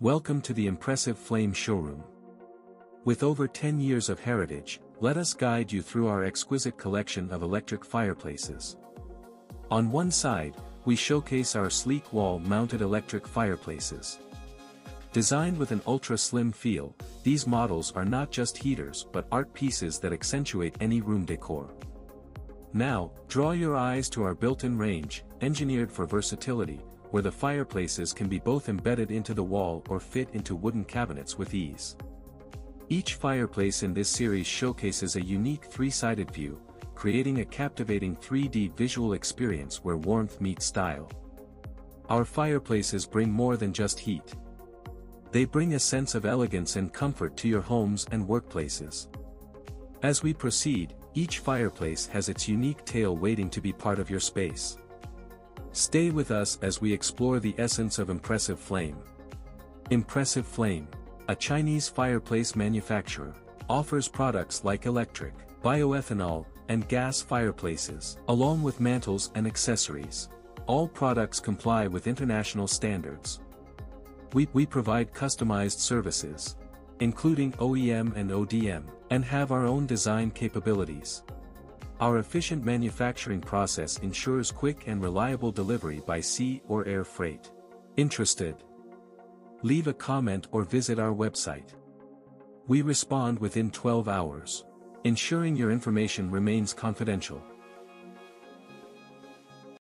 Welcome to the impressive Flame Showroom. With over 10 years of heritage, let us guide you through our exquisite collection of electric fireplaces. On one side, we showcase our sleek wall-mounted electric fireplaces. Designed with an ultra-slim feel, these models are not just heaters but art pieces that accentuate any room decor. Now, draw your eyes to our built-in range, engineered for versatility, where the fireplaces can be both embedded into the wall or fit into wooden cabinets with ease. Each fireplace in this series showcases a unique three-sided view, creating a captivating 3D visual experience where warmth meets style. Our fireplaces bring more than just heat. They bring a sense of elegance and comfort to your homes and workplaces. As we proceed, each fireplace has its unique tale waiting to be part of your space. Stay with us as we explore the essence of Impressive Flame. Impressive Flame, a Chinese fireplace manufacturer, offers products like electric, bioethanol, and gas fireplaces, along with mantles and accessories. All products comply with international standards. We provide customized services, including OEM and ODM, and have our own design capabilities. Our efficient manufacturing process ensures quick and reliable delivery by sea or air freight. Interested? Leave a comment or visit our website. We respond within 12 hours, ensuring your information remains confidential.